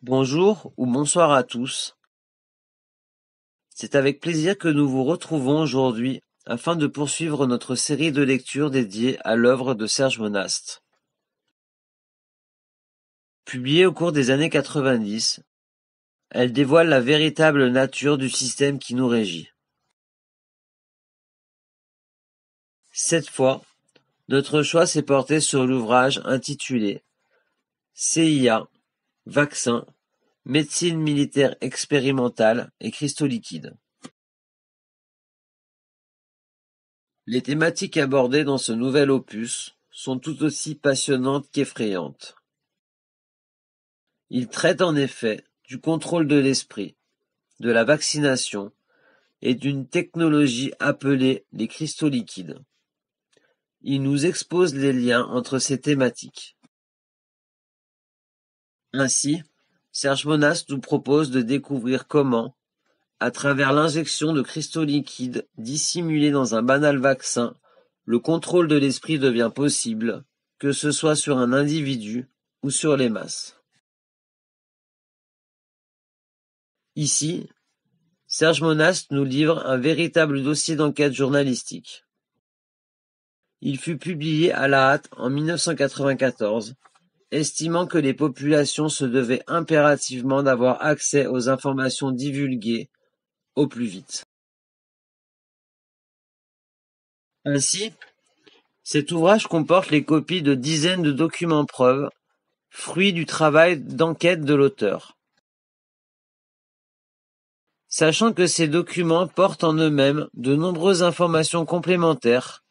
Bonjour ou bonsoir à tous. C'est avec plaisir que nous vous retrouvons aujourd'hui afin de poursuivre notre série de lectures dédiée à l'œuvre de Serge Monast. Publiée au cours des années 90, elle dévoile la véritable nature du système qui nous régit. Cette fois, notre choix s'est porté sur l'ouvrage intitulé CIA, vaccins, médecine militaire expérimentale et cristaux liquides. Les thématiques abordées dans ce nouvel opus sont tout aussi passionnantes qu'effrayantes. Il traite en effet du contrôle de l'esprit, de la vaccination et d'une technologie appelée les cristaux liquides. Il nous expose les liens entre ces thématiques. Ainsi, Serge Monast nous propose de découvrir comment, à travers l'injection de cristaux liquides dissimulés dans un banal vaccin, le contrôle de l'esprit devient possible, que ce soit sur un individu ou sur les masses. Ici, Serge Monast nous livre un véritable dossier d'enquête journalistique. Il fut publié à la hâte en 1994, estimant que les populations se devaient impérativement d'avoir accès aux informations divulguées au plus vite. Ainsi, cet ouvrage comporte les copies de dizaines de documents preuves, fruits du travail d'enquête de l'auteur. Sachant que ces documents portent en eux-mêmes de nombreuses informations complémentaires,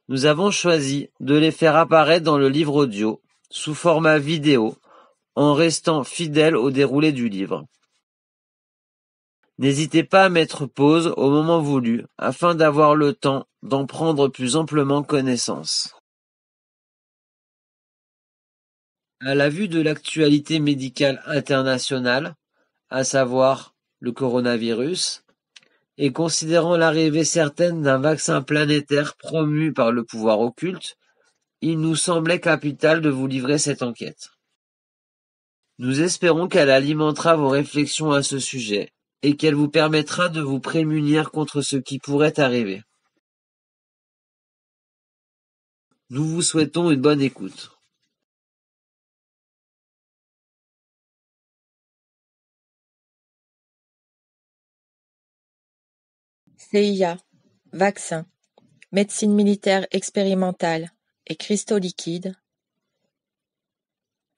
nous avons choisi de les faire apparaître dans le livre audio, sous format vidéo, en restant fidèle au déroulé du livre. N'hésitez pas à mettre pause au moment voulu, afin d'avoir le temps d'en prendre plus amplement connaissance. À la vue de l'actualité médicale internationale, à savoir le coronavirus, et considérant l'arrivée certaine d'un vaccin planétaire promu par le pouvoir occulte, il nous semblait capital de vous livrer cette enquête. Nous espérons qu'elle alimentera vos réflexions à ce sujet et qu'elle vous permettra de vous prémunir contre ce qui pourrait arriver. Nous vous souhaitons une bonne écoute. CIA, vaccins, médecine militaire expérimentale et cristaux liquides,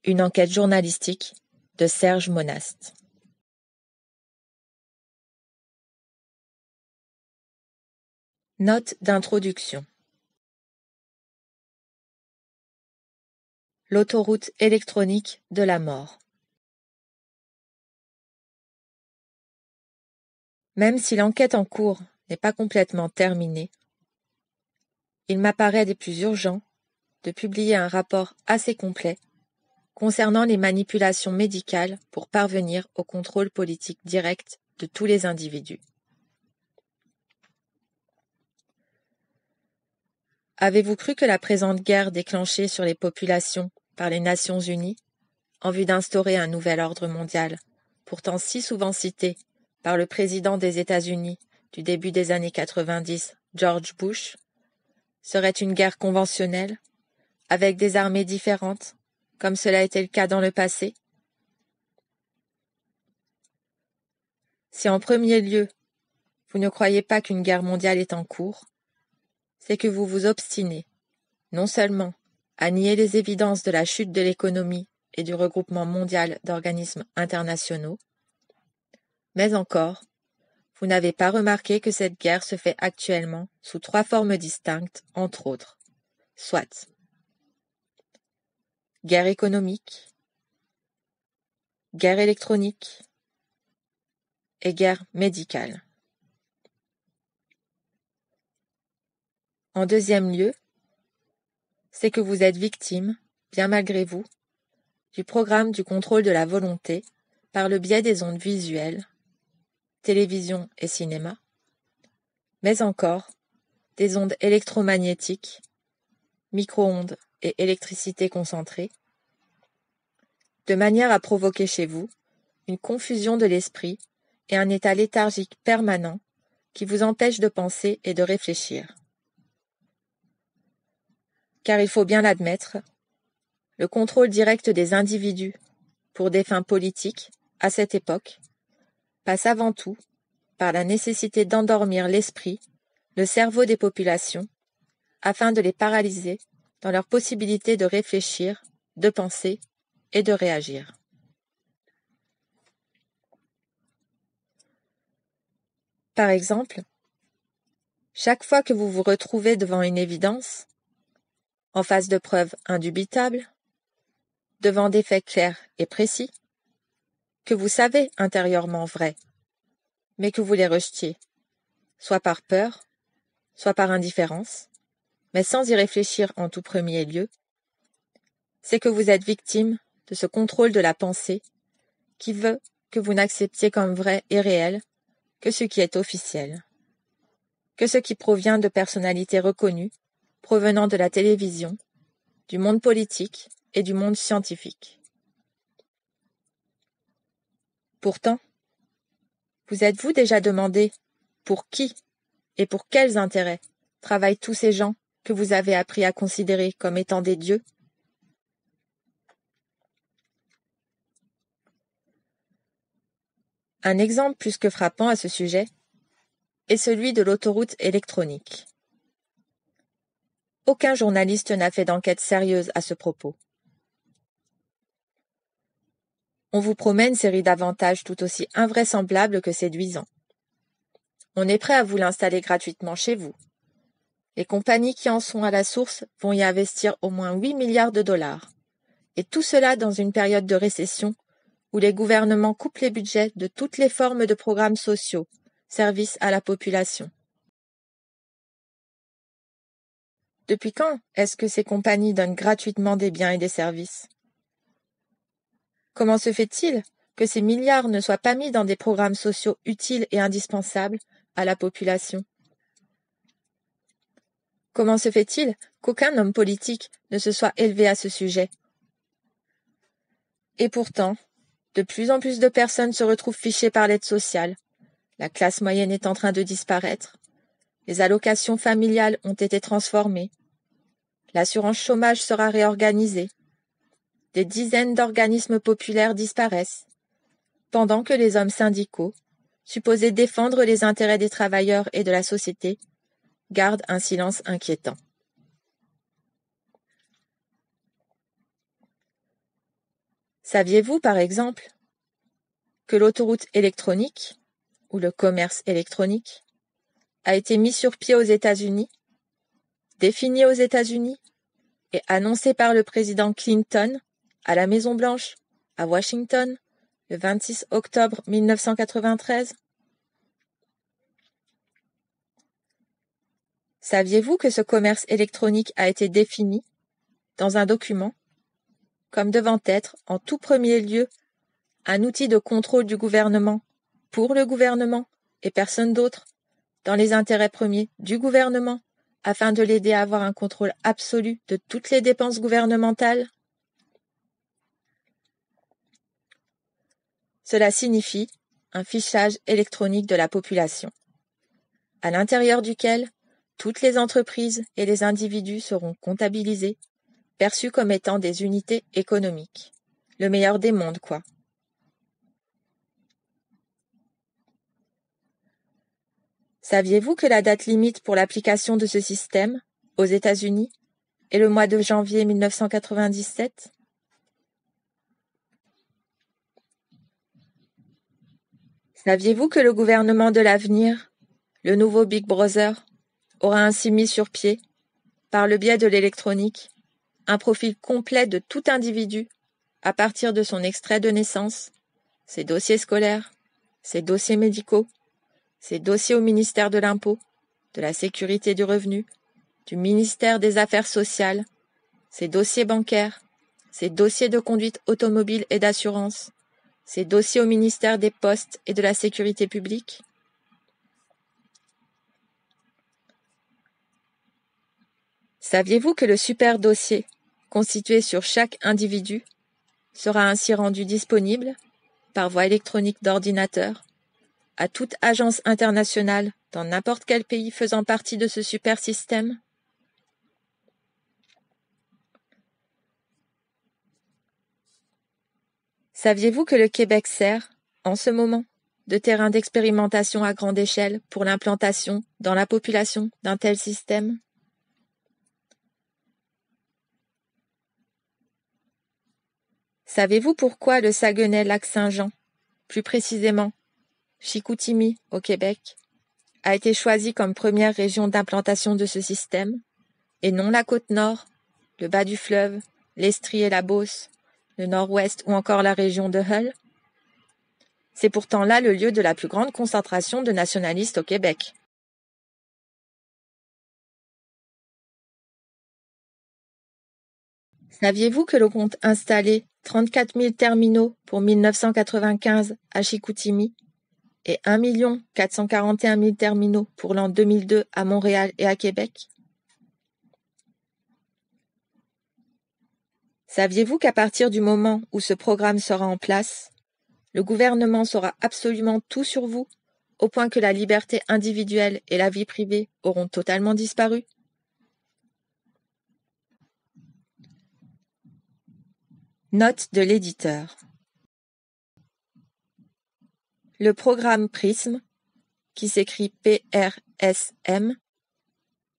une enquête journalistique de Serge Monast. Note d'introduction. L'autoroute électronique de la mort. Même si l'enquête en cours n'est pas complètement terminée, il m'apparaît des plus urgents de publier un rapport assez complet concernant les manipulations médicales pour parvenir au contrôle politique direct de tous les individus. Avez-vous cru que la présente guerre déclenchée sur les populations par les Nations Unies, en vue d'instaurer un nouvel ordre mondial, pourtant si souvent cité par le président des États-Unis du début des années 90, George Bush, serait une guerre conventionnelle, avec des armées différentes, comme cela a été le cas dans le passé? Si en premier lieu, vous ne croyez pas qu'une guerre mondiale est en cours, c'est que vous vous obstinez, non seulement à nier les évidences de la chute de l'économie et du regroupement mondial d'organismes internationaux, mais encore, vous n'avez pas remarqué que cette guerre se fait actuellement sous 3 formes distinctes, entre autres, soit guerre économique, guerre électronique et guerre médicale. En deuxième lieu, c'est que vous êtes victime, bien malgré vous, du programme du contrôle de la volonté par le biais des ondes visuelles, télévision et cinéma, mais encore des ondes électromagnétiques, micro-ondes et électricité concentrée, de manière à provoquer chez vous une confusion de l'esprit et un état léthargique permanent qui vous empêche de penser et de réfléchir. Car il faut bien l'admettre, le contrôle direct des individus pour des fins politiques, à cette époque, passe avant tout par la nécessité d'endormir l'esprit, le cerveau des populations, afin de les paralyser dans leur possibilité de réfléchir, de penser et de réagir. Par exemple, chaque fois que vous vous retrouvez devant une évidence, en face de preuves indubitables, devant des faits clairs et précis, que vous savez intérieurement vrais, mais que vous les rejetiez, soit par peur, soit par indifférence, mais sans y réfléchir en tout premier lieu, c'est que vous êtes victime de ce contrôle de la pensée qui veut que vous n'acceptiez comme vrai et réel que ce qui est officiel, que ce qui provient de personnalités reconnues, provenant de la télévision, du monde politique et du monde scientifique. Pourtant, vous êtes-vous déjà demandé pour qui et pour quels intérêts travaillent tous ces gens que vous avez appris à considérer comme étant des dieux? Un exemple plus que frappant à ce sujet est celui de l'autoroute électronique. Aucun journaliste n'a fait d'enquête sérieuse à ce propos. On vous promet une série d'avantages tout aussi invraisemblables que séduisants. On est prêt à vous l'installer gratuitement chez vous. Les compagnies qui en sont à la source vont y investir au moins 8 milliards de dollars. Et tout cela dans une période de récession où les gouvernements coupent les budgets de toutes les formes de programmes sociaux, services à la population. Depuis quand est-ce que ces compagnies donnent gratuitement des biens et des services? Comment se fait-il que ces milliards ne soient pas mis dans des programmes sociaux utiles et indispensables à la population? Comment se fait-il qu'aucun homme politique ne se soit élevé à ce sujet? Et pourtant, de plus en plus de personnes se retrouvent fichées par l'aide sociale. La classe moyenne est en train de disparaître. Les allocations familiales ont été transformées. L'assurance chômage sera réorganisée. Des dizaines d'organismes populaires disparaissent, pendant que les hommes syndicaux, supposés défendre les intérêts des travailleurs et de la société, gardent un silence inquiétant. Saviez-vous, par exemple, que l'autoroute électronique, ou le commerce électronique, a été mis sur pied aux États-Unis, défini aux États-Unis et annoncé par le président Clinton à la Maison-Blanche, à Washington, le 26 octobre 1993? Saviez-vous que ce commerce électronique a été défini, dans un document, comme devant être, en tout premier lieu, un outil de contrôle du gouvernement, pour le gouvernement et personne d'autre, dans les intérêts premiers du gouvernement, afin de l'aider à avoir un contrôle absolu de toutes les dépenses gouvernementales? Cela signifie un fichage électronique de la population, à l'intérieur duquel toutes les entreprises et les individus seront comptabilisés, perçus comme étant des unités économiques. Le meilleur des mondes, quoi. Saviez-vous que la date limite pour l'application de ce système, aux États-Unis, est le mois de janvier 1997? Saviez-vous que le gouvernement de l'avenir, le nouveau Big Brother, aura ainsi mis sur pied, par le biais de l'électronique, un profil complet de tout individu à partir de son extrait de naissance, ses dossiers scolaires, ses dossiers médicaux, ses dossiers au ministère de l'Impôt, de la Sécurité du Revenu, du ministère des Affaires sociales, ses dossiers bancaires, ses dossiers de conduite automobile et d'assurance, ses dossiers au ministère des Postes et de la Sécurité publique? Saviez-vous que le super dossier, constitué sur chaque individu, sera ainsi rendu disponible, par voie électronique d'ordinateur à toute agence internationale dans n'importe quel pays faisant partie de ce super système? Saviez-vous que le Québec sert, en ce moment, de terrain d'expérimentation à grande échelle pour l'implantation dans la population d'un tel système? Savez-vous pourquoi le Saguenay-Lac-Saint-Jean, plus précisément Chicoutimi au Québec, a été choisi comme première région d'implantation de ce système, et non la Côte-Nord, le bas du fleuve, l'Estrie et la Beauce, le Nord-Ouest ou encore la région de Hull? C'est pourtant là le lieu de la plus grande concentration de nationalistes au Québec. Saviez-vous que l'on compte installer 34 000 terminaux pour 1995 à Chicoutimi et 1 441 000 terminaux pour l'an 2002 à Montréal et à Québec? Saviez-vous qu'à partir du moment où ce programme sera en place, le gouvernement saura absolument tout sur vous, au point que la liberté individuelle et la vie privée auront totalement disparu? Note de l'éditeur. Le programme PRISM, qui s'écrit PRSM,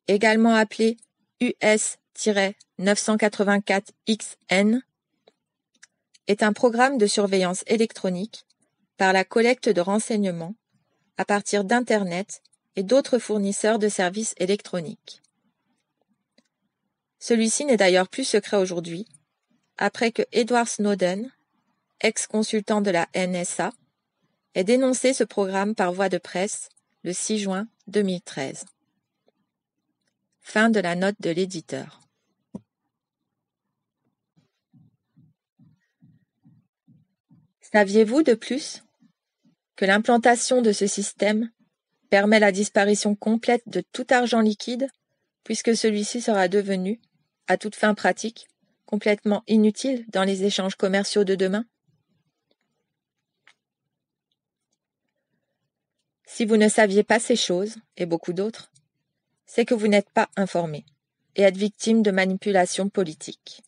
également appelé US-984XN, est un programme de surveillance électronique par la collecte de renseignements à partir d'Internet et d'autres fournisseurs de services électroniques. Celui-ci n'est d'ailleurs plus secret aujourd'hui, après que Edward Snowden, ex-consultant de la NSA, ait dénoncé ce programme par voie de presse le 6 juin 2013. Fin de la note de l'éditeur. Saviez-vous de plus que l'implantation de ce système permet la disparition complète de tout argent liquide, puisque celui-ci sera devenu, à toute fin pratique, complètement inutile dans les échanges commerciaux de demain? Si vous ne saviez pas ces choses, et beaucoup d'autres, c'est que vous n'êtes pas informé et êtes victime de manipulations politiques.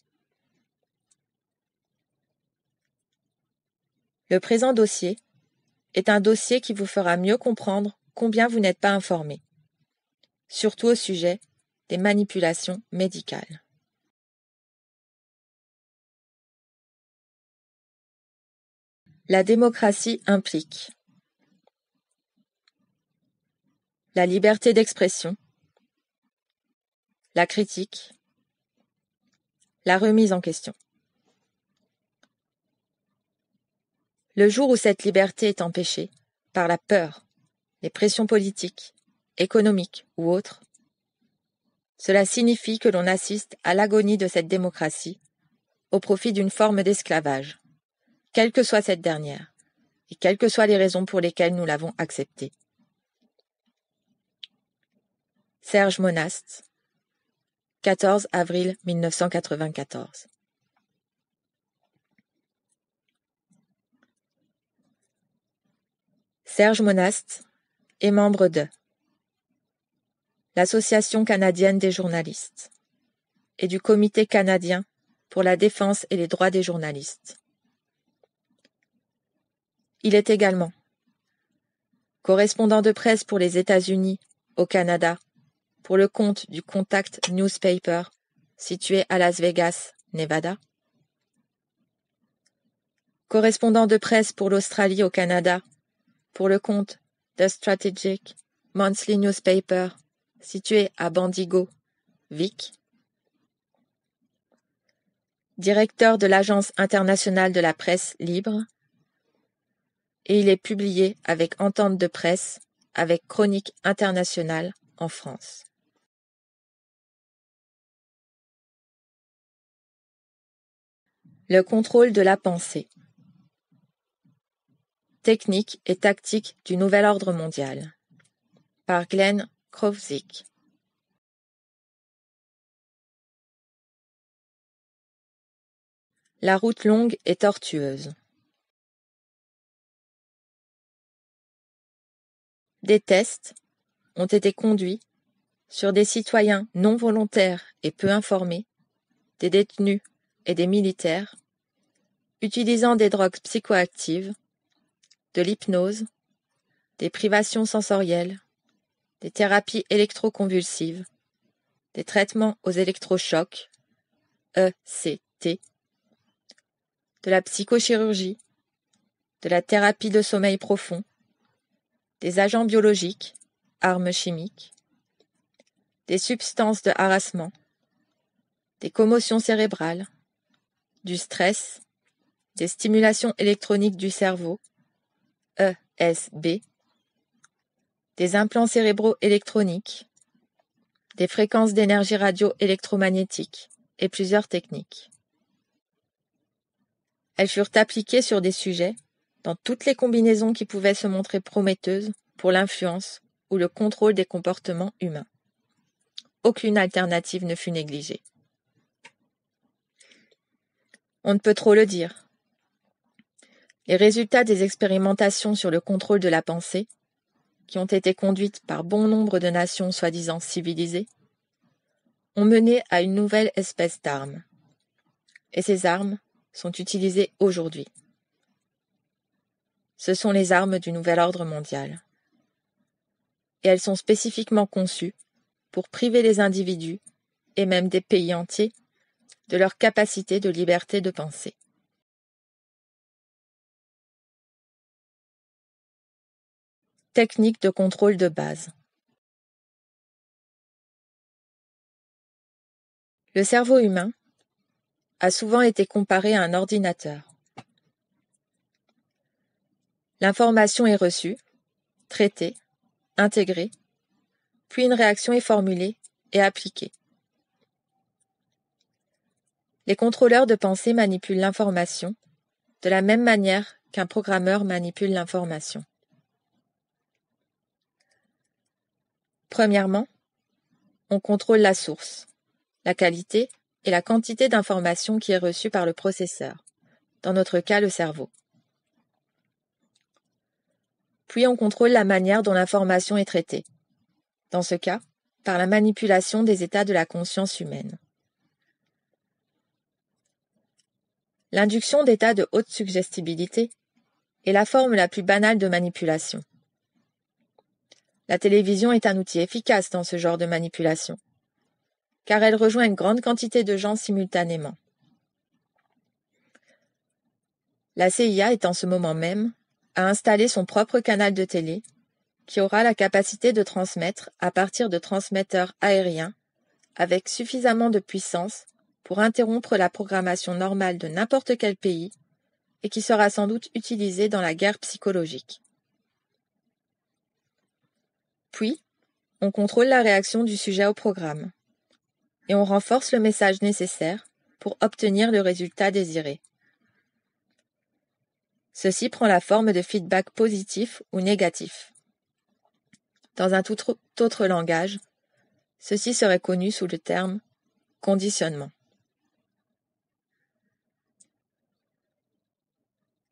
Le présent dossier est un dossier qui vous fera mieux comprendre combien vous n'êtes pas informé, surtout au sujet des manipulations médicales. La démocratie implique la liberté d'expression, la critique, la remise en question. Le jour où cette liberté est empêchée, par la peur, les pressions politiques, économiques ou autres, cela signifie que l'on assiste à l'agonie de cette démocratie au profit d'une forme d'esclavage, quelle que soit cette dernière, et quelles que soient les raisons pour lesquelles nous l'avons acceptée. Serge Monast, 14 avril 1994. Serge Monast est membre de l'Association canadienne des journalistes et du Comité canadien pour la défense et les droits des journalistes. Il est également correspondant de presse pour les États-Unis, au Canada, pour le compte du Contact Newspaper, situé à Las Vegas, Nevada. Correspondant de presse pour l'Australie au Canada, pour le compte The Strategic Monthly Newspaper, situé à Bendigo, Vic. Directeur de l'Agence internationale de la presse libre, et il est publié avec entente de presse avec Chronique internationale en France. Le contrôle de la pensée. Technique et tactique du nouvel ordre mondial. Par Glenn Krovzik. La route longue et tortueuse. Des tests ont été conduits sur des citoyens non volontaires et peu informés, des détenus et des militaires, utilisant des drogues psychoactives, de l'hypnose, des privations sensorielles, des thérapies électroconvulsives, des traitements aux électrochocs, ECT, de la psychochirurgie, de la thérapie de sommeil profond, des agents biologiques, armes chimiques, des substances de harassement, des commotions cérébrales, du stress, des stimulations électroniques du cerveau, ESB, des implants cérébraux électroniques, des fréquences d'énergie radio-électromagnétique et plusieurs techniques. Elles furent appliquées sur des sujets dans toutes les combinaisons qui pouvaient se montrer prometteuses pour l'influence ou le contrôle des comportements humains. Aucune alternative ne fut négligée. On ne peut trop le dire. Les résultats des expérimentations sur le contrôle de la pensée, qui ont été conduites par bon nombre de nations soi-disant civilisées, ont mené à une nouvelle espèce d'armes. Et ces armes sont utilisées aujourd'hui. Ce sont les armes du nouvel ordre mondial. Et elles sont spécifiquement conçues pour priver les individus, et même des pays entiers, de leur capacité de liberté de penser. Technique de contrôle de base. Le cerveau humain a souvent été comparé à un ordinateur. L'information est reçue, traitée, intégrée, puis une réaction est formulée et appliquée. Les contrôleurs de pensée manipulent l'information de la même manière qu'un programmeur manipule l'information. Premièrement, on contrôle la source, la qualité et la quantité d'information qui est reçue par le processeur, dans notre cas le cerveau. Puis on contrôle la manière dont l'information est traitée, dans ce cas, par la manipulation des états de la conscience humaine. L'induction d'états de haute suggestibilité est la forme la plus banale de manipulation. La télévision est un outil efficace dans ce genre de manipulation, car elle rejoint une grande quantité de gens simultanément. La CIA est en ce moment même à installer son propre canal de télé qui aura la capacité de transmettre à partir de transmetteurs aériens avec suffisamment de puissance pour interrompre la programmation normale de n'importe quel pays et qui sera sans doute utilisée dans la guerre psychologique. Puis, on contrôle la réaction du sujet au programme et on renforce le message nécessaire pour obtenir le résultat désiré. Ceci prend la forme de feedback positif ou négatif. Dans un tout autre langage, ceci serait connu sous le terme conditionnement.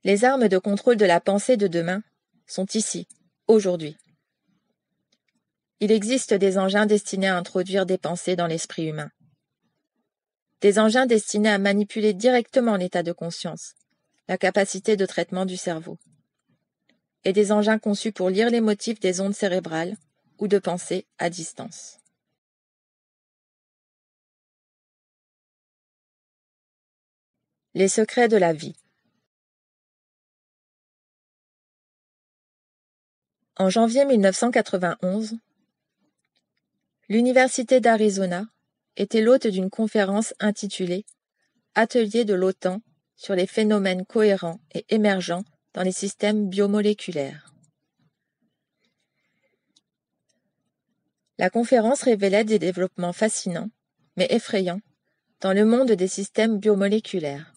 Les armes de contrôle de la pensée de demain sont ici, aujourd'hui. Il existe des engins destinés à introduire des pensées dans l'esprit humain. Des engins destinés à manipuler directement l'état de conscience, la capacité de traitement du cerveau. Et des engins conçus pour lire les motifs des ondes cérébrales ou de pensée à distance. Les secrets de la vie. En janvier 1991, l'Université d'Arizona était l'hôte d'une conférence intitulée « Atelier de l'OTAN sur les phénomènes cohérents et émergents dans les systèmes biomoléculaires ». La conférence révélait des développements fascinants, mais effrayants, dans le monde des systèmes biomoléculaires.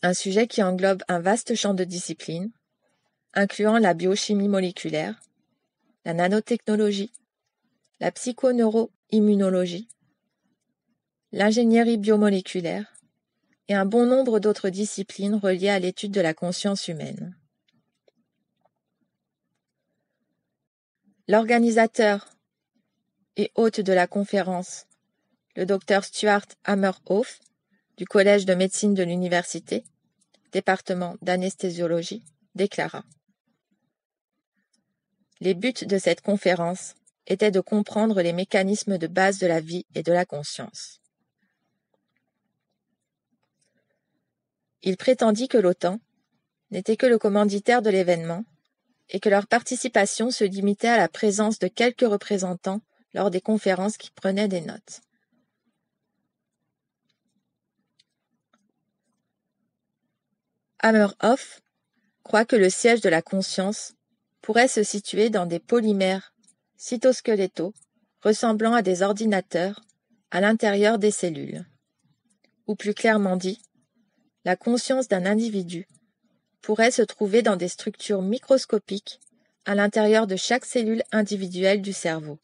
Un sujet qui englobe un vaste champ de disciplines, incluant la biochimie moléculaire, la nanotechnologie, la psychoneuroimmunologie, l'ingénierie biomoléculaire et un bon nombre d'autres disciplines reliées à l'étude de la conscience humaine. L'organisateur et hôte de la conférence, le docteur Stuart Hammerhoff, du Collège de médecine de l'université, département d'anesthésiologie, déclara: les buts de cette conférence étaient de comprendre les mécanismes de base de la vie et de la conscience. Il prétendit que l'OTAN n'était que le commanditaire de l'événement et que leur participation se limitait à la présence de quelques représentants lors des conférences qui prenaient des notes. Hammerhoff croit que le siège de la conscience pourrait se situer dans des polymères cytosquelétaux ressemblant à des ordinateurs à l'intérieur des cellules. Ou plus clairement dit, la conscience d'un individu pourrait se trouver dans des structures microscopiques à l'intérieur de chaque cellule individuelle du cerveau.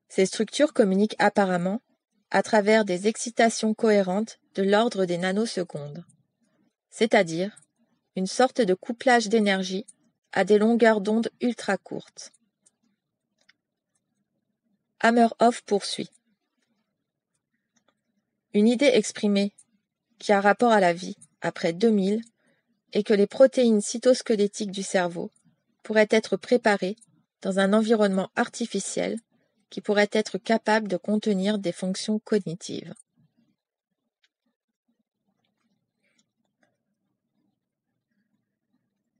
Ces structures communiquent apparemment à travers des excitations cohérentes de l'ordre des nanosecondes, c'est-à-dire une sorte de couplage d'énergie à des longueurs d'onde ultra courtes. Hammerhoff poursuit. Une idée exprimée qui a rapport à la vie après 2000 est que les protéines cytosquelettiques du cerveau pourraient être préparées dans un environnement artificiel qui pourrait être capable de contenir des fonctions cognitives.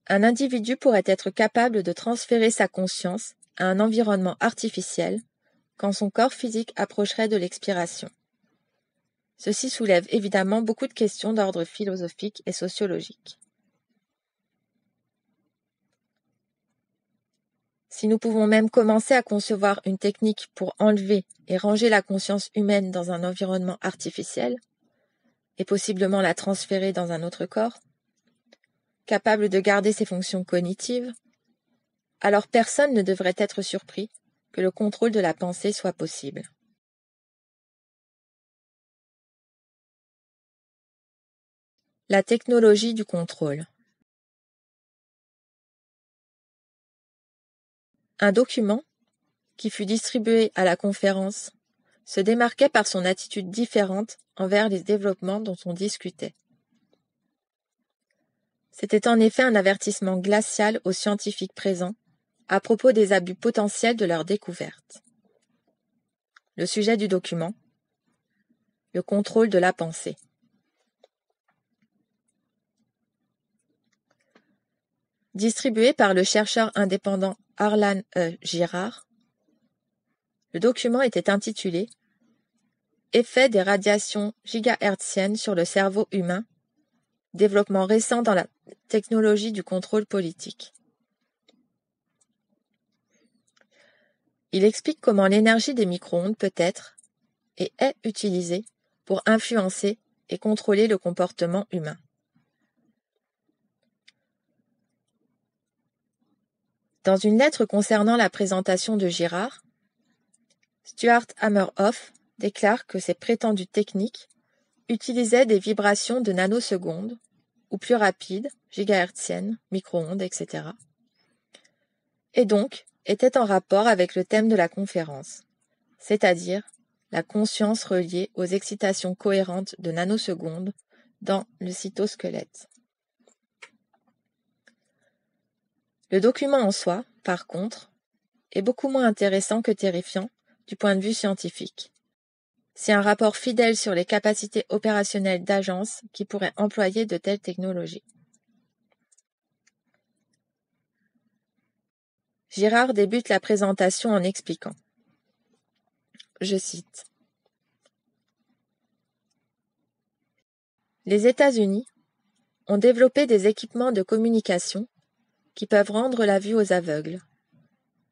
Un individu pourrait être capable de transférer sa conscience à un environnement artificiel quand son corps physique approcherait de l'expiration. Ceci soulève évidemment beaucoup de questions d'ordre philosophique et sociologique. Si nous pouvons même commencer à concevoir une technique pour enlever et ranger la conscience humaine dans un environnement artificiel, et possiblement la transférer dans un autre corps, capable de garder ses fonctions cognitives, alors personne ne devrait être surpris que le contrôle de la pensée soit possible. La technologie du contrôle. Un document, qui fut distribué à la conférence, se démarquait par son attitude différente envers les développements dont on discutait. C'était en effet un avertissement glacial aux scientifiques présents à propos des abus potentiels de leur découverte. Le sujet du document: le contrôle de la pensée. Distribué par le chercheur indépendant Harlan E. Girard, le document était intitulé « Effet des radiations gigahertziennes sur le cerveau humain, développement récent dans la technologie du contrôle politique ». Il explique comment l'énergie des micro-ondes peut être et est utilisée pour influencer et contrôler le comportement humain. Dans une lettre concernant la présentation de Girard, Stuart Hammerhoff déclare que ces prétendues techniques utilisaient des vibrations de nanosecondes, ou plus rapides, gigahertziennes, micro-ondes, etc., et donc étaient en rapport avec le thème de la conférence, c'est-à-dire la conscience reliée aux excitations cohérentes de nanosecondes dans le cytosquelette. Le document en soi, par contre, est beaucoup moins intéressant que terrifiant du point de vue scientifique. C'est un rapport fidèle sur les capacités opérationnelles d'agences qui pourraient employer de telles technologies. Girard débute la présentation en expliquant, je cite, « Les États-Unis ont développé des équipements de communication qui peuvent rendre la vue aux aveugles,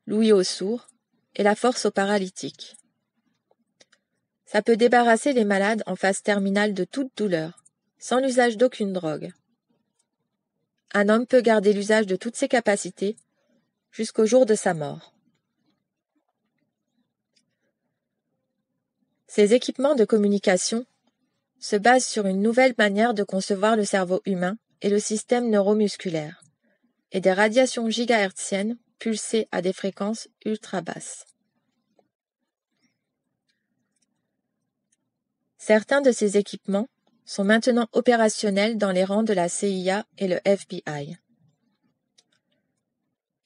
l'ouïe aux sourds et la force aux paralytiques. Ça peut débarrasser les malades en phase terminale de toute douleur, sans l'usage d'aucune drogue. Un homme peut garder l'usage de toutes ses capacités jusqu'au jour de sa mort. Ces équipements de communication se basent sur une nouvelle manière de concevoir le cerveau humain et le système neuromusculaire, et des radiations gigahertziennes pulsées à des fréquences ultra basses. Certains de ces équipements sont maintenant opérationnels dans les rangs de la CIA et le FBI.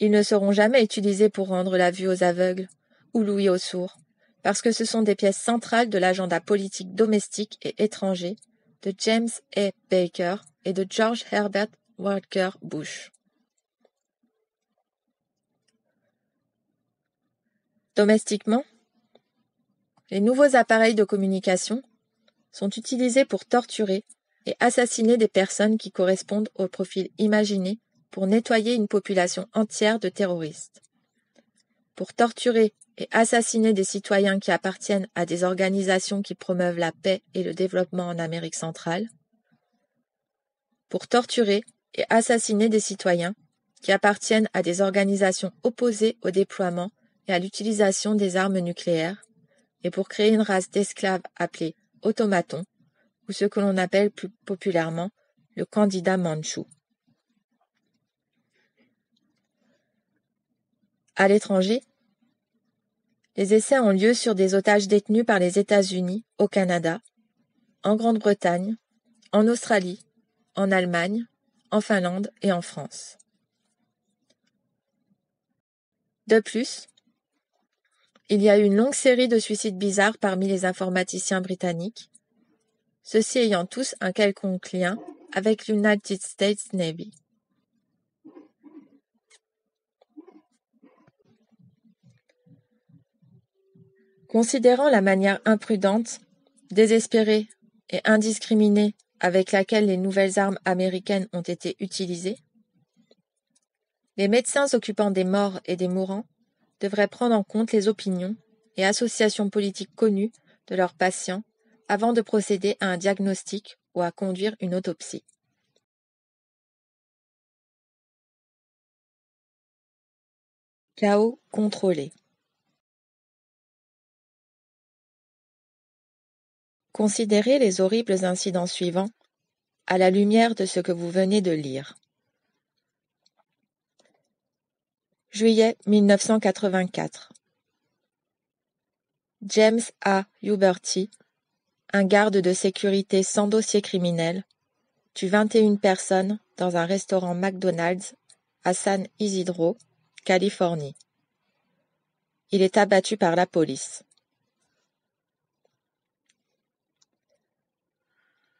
Ils ne seront jamais utilisés pour rendre la vue aux aveugles ou l'ouïe aux sourds, parce que ce sont des pièces centrales de l'agenda politique domestique et étranger de James A. Baker et de George Herbert Walker Bush. Domestiquement, les nouveaux appareils de communication sont utilisés pour torturer et assassiner des personnes qui correspondent au profil imaginé pour nettoyer une population entière de terroristes. Pour torturer et assassiner des citoyens qui appartiennent à des organisations qui promeuvent la paix et le développement en Amérique centrale. Pour torturer et assassiner des citoyens qui appartiennent à des organisations opposées au déploiement et à l'utilisation des armes nucléaires, et pour créer une race d'esclaves appelée automatons, ou ce que l'on appelle plus populairement le candidat mandchou. À l'étranger, les essais ont lieu sur des otages détenus par les États-Unis au Canada, en Grande-Bretagne, en Australie, en Allemagne, en Finlande et en France. De plus, il y a eu une longue série de suicides bizarres parmi les informaticiens britanniques, ceux-ci ayant tous un quelconque lien avec l'United States Navy. Considérant la manière imprudente, désespérée et indiscriminée avec laquelle les nouvelles armes américaines ont été utilisées, les médecins s'occupant des morts et des mourants devraient prendre en compte les opinions et associations politiques connues de leurs patients avant de procéder à un diagnostic ou à conduire une autopsie. Chaos contrôlé. Considérez les horribles incidents suivants à la lumière de ce que vous venez de lire. Juillet 1984. James A. Huberty, un garde de sécurité sans dossier criminel, tue 21 personnes dans un restaurant McDonald's à San Isidro, Californie. Il est abattu par la police.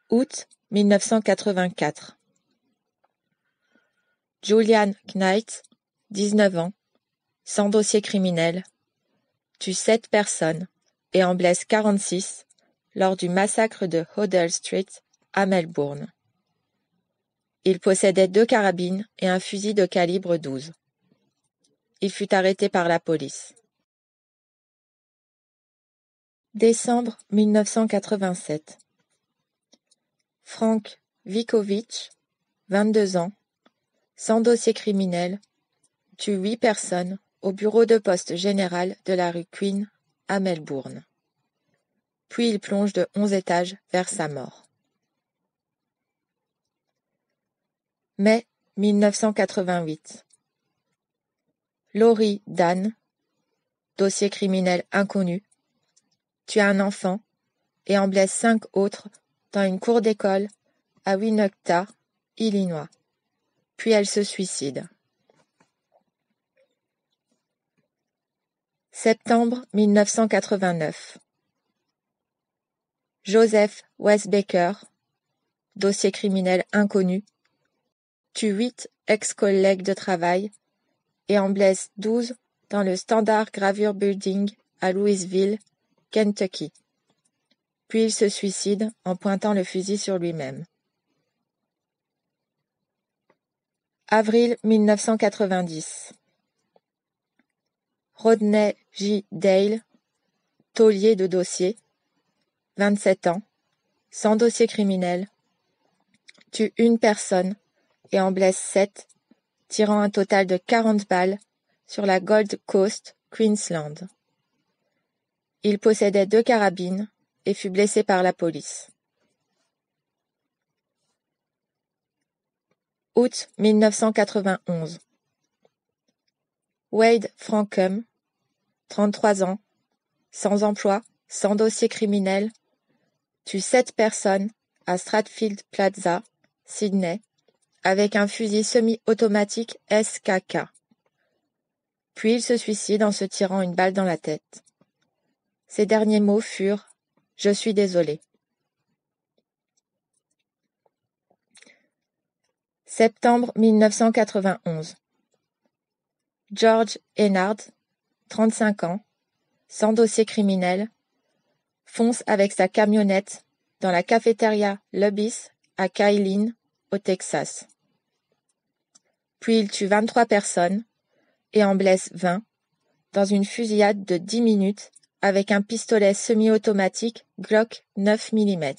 Août 1984. Julian Knight, 19 ans, sans dossier criminel, tue 7 personnes et en blesse 46 lors du massacre de Hodel Street à Melbourne. Il possédait 2 carabines et un fusil de calibre 12. Il fut arrêté par la police. Décembre 1987. Frank Vikovich, 22 ans, sans dossier criminel, tue 8 personnes au bureau de poste général de la rue Queen à Melbourne. Puis il plonge de 11 étages vers sa mort. Mai 1988. Laurie Dan, dossier criminel inconnu, tue un enfant et en blesse 5 autres dans une cour d'école à Winnetka, Illinois. Puis elle se suicide. Septembre 1989. Joseph Westbaker, dossier criminel inconnu, tue 8 ex-collègues de travail et en blesse 12 dans le Standard Gravure Building à Louisville, Kentucky. Puis il se suicide en pointant le fusil sur lui-même. Avril 1990. Rodney J. Dale, taulier de dossier, 27 ans, sans dossier criminel, tue une personne et en blesse 7, tirant un total de 40 balles sur la Gold Coast, Queensland. Il possédait 2 carabines et fut blessé par la police. Août 1991. Wade Frankum, 33 ans, sans emploi, sans dossier criminel, tue 7 personnes à Stratfield Plaza, Sydney, avec un fusil semi-automatique SKK. Puis il se suicide en se tirant une balle dans la tête. Ses derniers mots furent « Je suis désolé ». Septembre 1991. George Hennard, 35 ans, sans dossier criminel, fonce avec sa camionnette dans la cafétéria Lubis à Kailin, au Texas. Puis il tue 23 personnes et en blesse 20 dans une fusillade de 10 minutes avec un pistolet semi-automatique Glock 9 mm.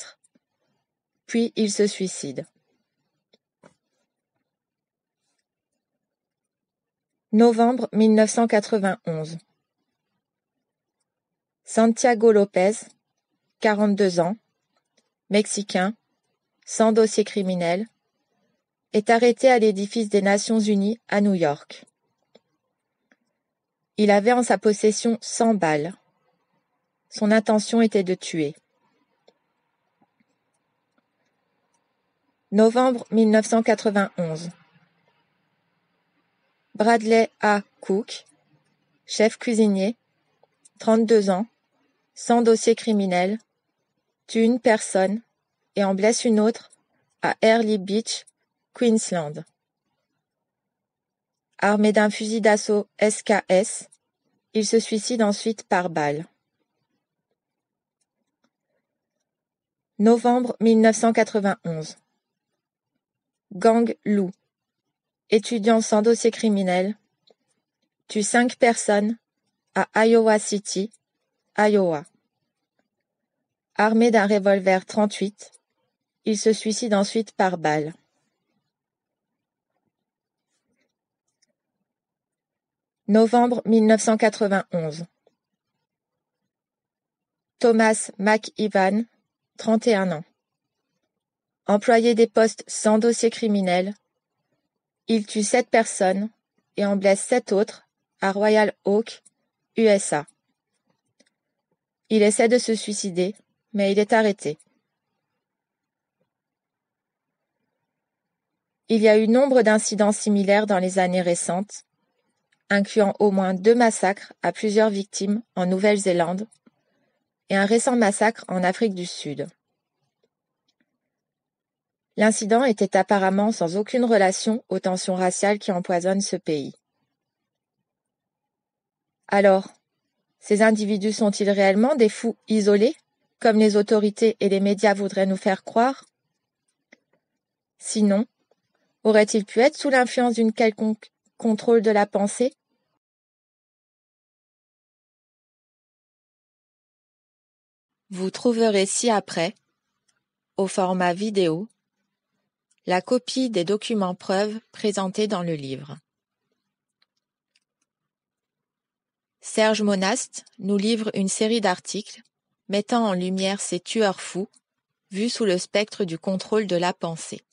Puis il se suicide. Novembre 1991. Santiago Lopez, 42 ans, mexicain, sans dossier criminel, est arrêté à l'édifice des Nations Unies à New York. Il avait en sa possession 100 balles. Son intention était de tuer. Novembre 1991. Bradley A. Cook, chef cuisinier, 32 ans, sans dossier criminel, tue une personne et en blesse une autre à Early Beach, Queensland. Armé d'un fusil d'assaut SKS, il se suicide ensuite par balle. Novembre 1991. Gang Lou, étudiant sans dossier criminel, tue 5 personnes à Iowa City, Iowa. Armé d'un revolver 38, il se suicide ensuite par balle. Novembre 1991. Thomas McEvan, 31 ans. Employé des postes sans dossier criminel, il tue 7 personnes et en blesse 7 autres à Royal Oak, USA. Il essaie de se suicider, mais il est arrêté. Il y a eu nombre d'incidents similaires dans les années récentes, incluant au moins 2 massacres à plusieurs victimes en Nouvelle-Zélande et un récent massacre en Afrique du Sud. L'incident était apparemment sans aucune relation aux tensions raciales qui empoisonnent ce pays. Alors, ces individus sont-ils réellement des fous isolés, comme les autorités et les médias voudraient nous faire croire? Sinon, auraient-ils pu être sous l'influence d'une quelconque contrôle de la pensée? Vous trouverez ci-après, au format vidéo, la copie des documents preuves présentés dans le livre. Serge Monast nous livre une série d'articles mettant en lumière ces tueurs fous, vus sous le spectre du contrôle de la pensée.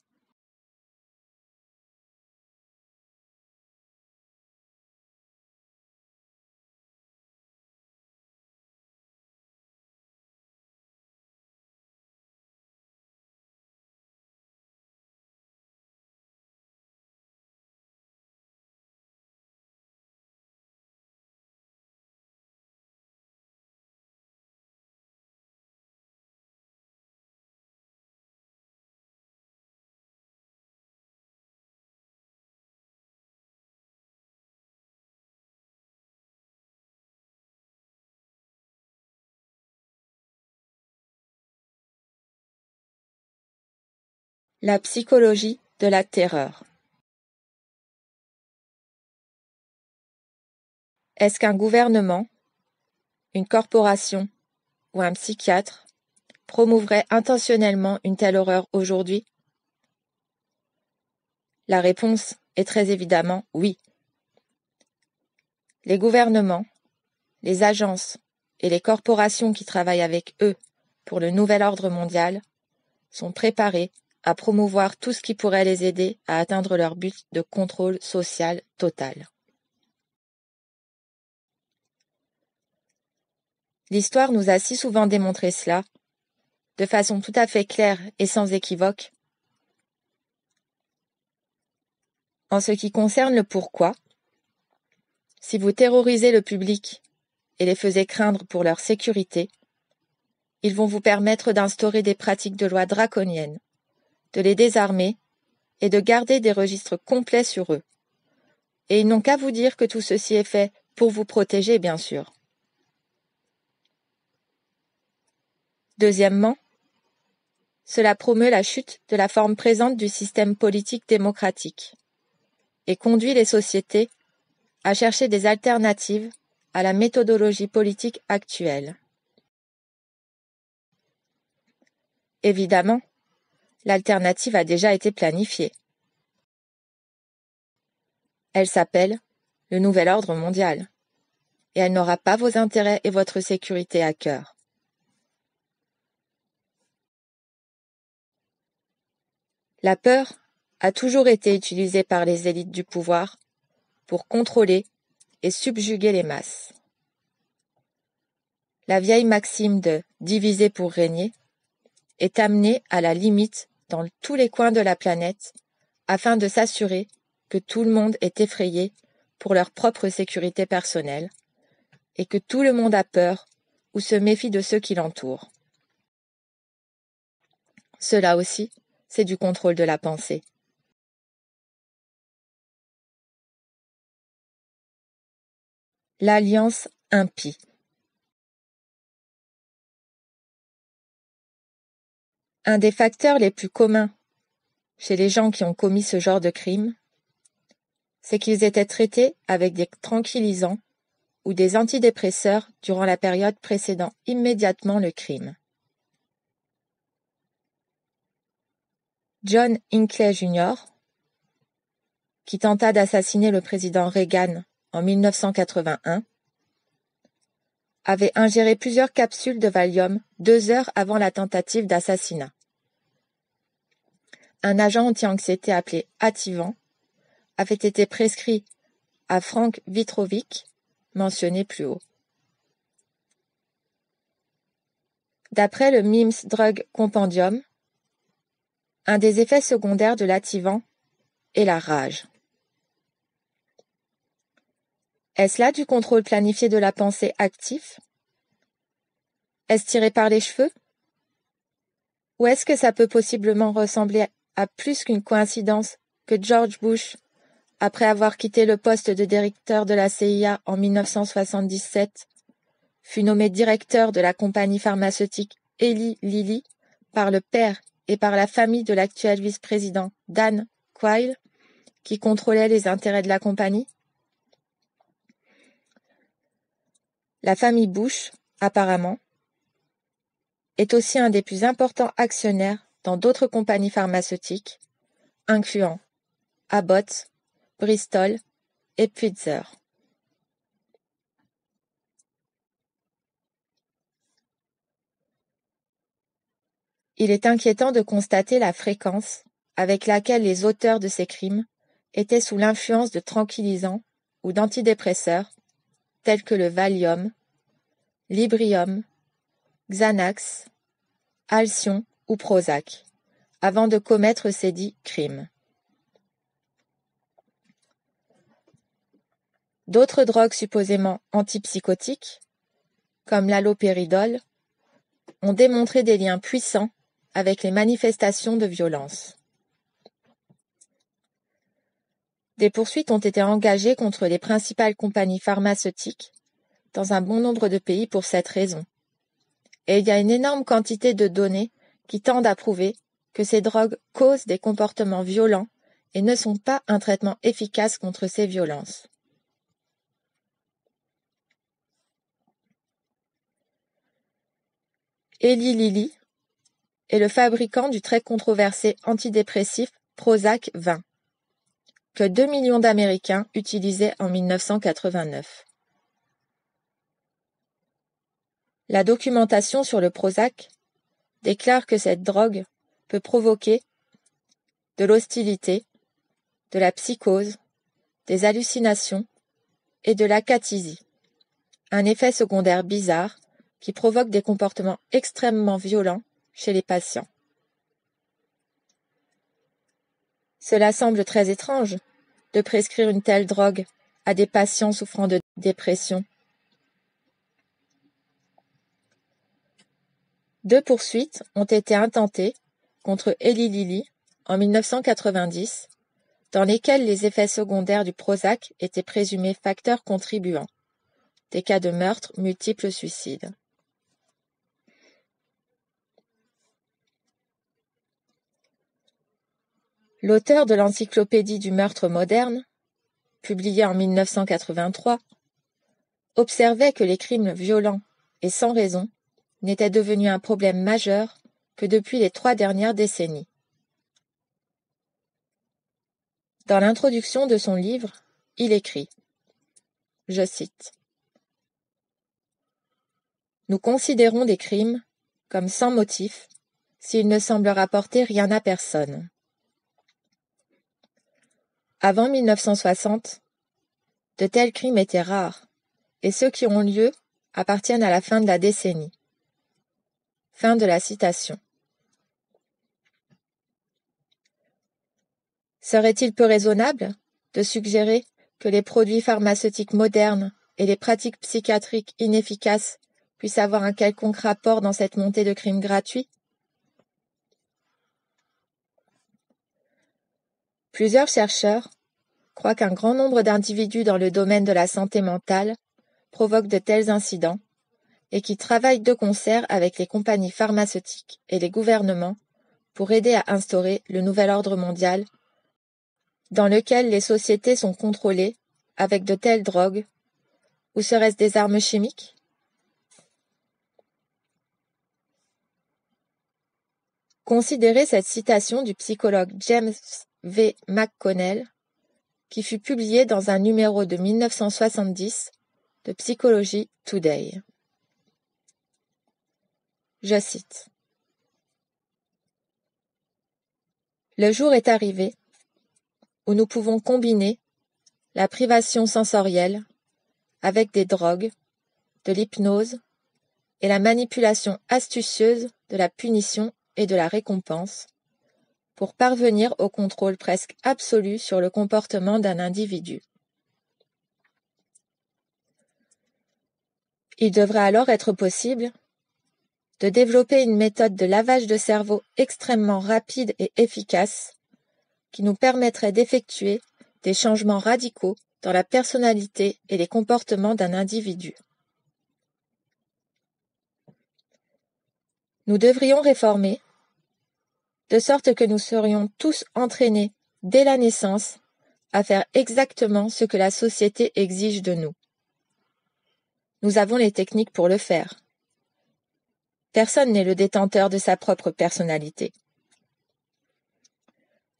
La psychologie de la terreur. Est-ce qu'un gouvernement, une corporation ou un psychiatre promouvrait intentionnellement une telle horreur aujourd'hui? La réponse est très évidemment oui. Les gouvernements, les agences et les corporations qui travaillent avec eux pour le nouvel ordre mondial sont préparés à promouvoir tout ce qui pourrait les aider à atteindre leur but de contrôle social total. L'histoire nous a si souvent démontré cela, de façon tout à fait claire et sans équivoque. En ce qui concerne le pourquoi, si vous terrorisez le public et les faisiez craindre pour leur sécurité, ils vont vous permettre d'instaurer des pratiques de loi draconiennes, de les désarmer et de garder des registres complets sur eux. Et ils n'ont qu'à vous dire que tout ceci est fait pour vous protéger, bien sûr. Deuxièmement, cela promeut la chute de la forme présente du système politique démocratique et conduit les sociétés à chercher des alternatives à la méthodologie politique actuelle. Évidemment, l'alternative a déjà été planifiée. Elle s'appelle le Nouvel Ordre mondial, et elle n'aura pas vos intérêts et votre sécurité à cœur. La peur a toujours été utilisée par les élites du pouvoir pour contrôler et subjuguer les masses. La vieille maxime de « diviser pour régner » est amenée à la limite dans tous les coins de la planète afin de s'assurer que tout le monde est effrayé pour leur propre sécurité personnelle et que tout le monde a peur ou se méfie de ceux qui l'entourent. Cela aussi, c'est du contrôle de la pensée. L'alliance impie. Un des facteurs les plus communs chez les gens qui ont commis ce genre de crime, c'est qu'ils étaient traités avec des tranquillisants ou des antidépresseurs durant la période précédant immédiatement le crime. John Hinckley Jr., qui tenta d'assassiner le président Reagan en 1981, avait ingéré plusieurs capsules de Valium 2 heures avant la tentative d'assassinat. Un agent anti-anxiété appelé Ativan avait été prescrit à Frank Vitrovic, mentionné plus haut. D'après le MIMS Drug Compendium, un des effets secondaires de l'Ativan est la rage. Est-ce là du contrôle planifié de la pensée actif? Est-ce tiré par les cheveux? Ou est-ce que ça peut possiblement ressembler à plus qu'une coïncidence que George Bush, après avoir quitté le poste de directeur de la CIA en 1977, fut nommé directeur de la compagnie pharmaceutique Eli Lilly par le père et par la famille de l'actuel vice-président Dan Quayle, qui contrôlait les intérêts de la compagnie? La famille Bush, apparemment, est aussi un des plus importants actionnaires dans d'autres compagnies pharmaceutiques, incluant Abbott, Bristol et Pfizer. Il est inquiétant de constater la fréquence avec laquelle les auteurs de ces crimes étaient sous l'influence de tranquillisants ou d'antidépresseurs tels que le Valium, Librium, Xanax, Alcyon ou Prozac, avant de commettre ces dits crimes. D'autres drogues supposément antipsychotiques, comme l'allopéridol, ont démontré des liens puissants avec les manifestations de violence. Des poursuites ont été engagées contre les principales compagnies pharmaceutiques dans un bon nombre de pays pour cette raison. Et il y a une énorme quantité de données qui tendent à prouver que ces drogues causent des comportements violents et ne sont pas un traitement efficace contre ces violences. Eli Lilly est le fabricant du très controversé antidépressif Prozac 20, que 2 millions d'Américains utilisaient en 1989. La documentation sur le Prozac déclare que cette drogue peut provoquer de l'hostilité, de la psychose, des hallucinations et de l'acathisie, un effet secondaire bizarre qui provoque des comportements extrêmement violents chez les patients. Cela semble très étrange de prescrire une telle drogue à des patients souffrant de dépression. 2 poursuites ont été intentées contre Eli Lilly en 1990, dans lesquelles les effets secondaires du Prozac étaient présumés facteurs contribuants, des cas de meurtres, multiples suicides. L'auteur de l'Encyclopédie du meurtre moderne, publiée en 1983, observait que les crimes violents et sans raison n'étaient devenus un problème majeur que depuis les 3 dernières décennies. Dans l'introduction de son livre, il écrit, je cite, « Nous considérons des crimes comme sans motif s'ils ne semblent rapporter rien à personne. Avant 1960, de tels crimes étaient rares, et ceux qui ont lieu appartiennent à la fin de la décennie. » Fin de la citation. Serait-il peu raisonnable de suggérer que les produits pharmaceutiques modernes et les pratiques psychiatriques inefficaces puissent avoir un quelconque rapport dans cette montée de crimes gratuits? Plusieurs chercheurs croient qu'un grand nombre d'individus dans le domaine de la santé mentale provoquent de tels incidents et qui travaillent de concert avec les compagnies pharmaceutiques et les gouvernements pour aider à instaurer le nouvel ordre mondial dans lequel les sociétés sont contrôlées avec de telles drogues, ou serait-ce des armes chimiques? Considérez cette citation du psychologue James V. McConnell, qui fut publiée dans un numéro de 1970 de Psychology Today. Je cite. « Le jour est arrivé où nous pouvons combiner la privation sensorielle avec des drogues, de l'hypnose et la manipulation astucieuse de la punition et de la récompense pour parvenir au contrôle presque absolu sur le comportement d'un individu. Il devrait alors être possible de développer une méthode de lavage de cerveau extrêmement rapide et efficace qui nous permettrait d'effectuer des changements radicaux dans la personnalité et les comportements d'un individu. Nous devrions réformer, de sorte que nous serions tous entraînés dès la naissance à faire exactement ce que la société exige de nous. Nous avons les techniques pour le faire. Personne n'est le détenteur de sa propre personnalité.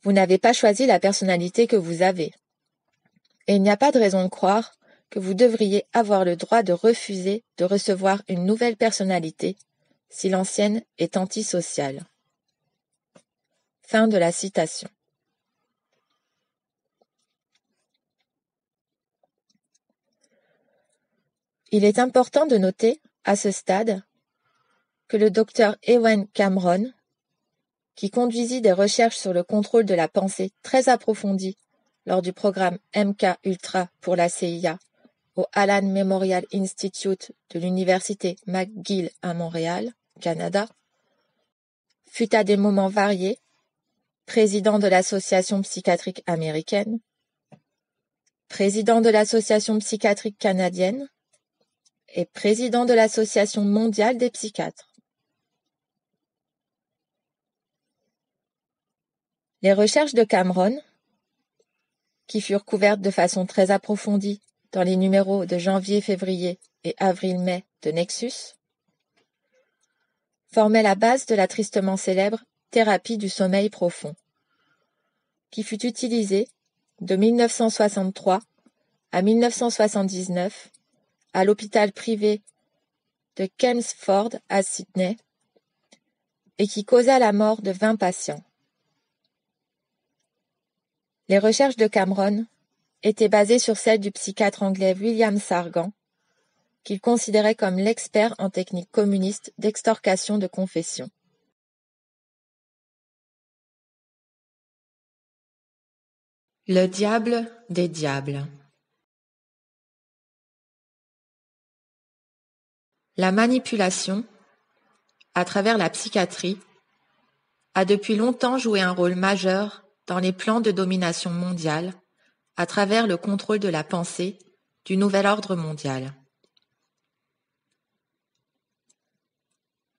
Vous n'avez pas choisi la personnalité que vous avez. Et il n'y a pas de raison de croire que vous devriez avoir le droit de refuser de recevoir une nouvelle personnalité si l'ancienne est antisociale. Fin de la citation. Il est important de noter, à ce stade, que le docteur Ewen Cameron, qui conduisit des recherches sur le contrôle de la pensée très approfondies lors du programme MK-Ultra pour la CIA au Allen Memorial Institute de l'Université McGill à Montréal, Canada, fut à des moments variés président de l'Association psychiatrique américaine, président de l'Association psychiatrique canadienne et président de l'Association mondiale des psychiatres. Les recherches de Cameron, qui furent couvertes de façon très approfondie dans les numéros de janvier, février et avril-mai de Nexus, formaient la base de la tristement célèbre thérapie du sommeil profond, qui fut utilisée de 1963 à 1979 à l'hôpital privé de Chelmsford à Sydney et qui causa la mort de 20 patients. Les recherches de Cameron étaient basées sur celles du psychiatre anglais William Sargant, qu'il considérait comme l'expert en techniques communistes d'extorcation de confession. Le diable des diables. La manipulation, à travers la psychiatrie, a depuis longtemps joué un rôle majeur dans les plans de domination mondiale à travers le contrôle de la pensée du nouvel ordre mondial.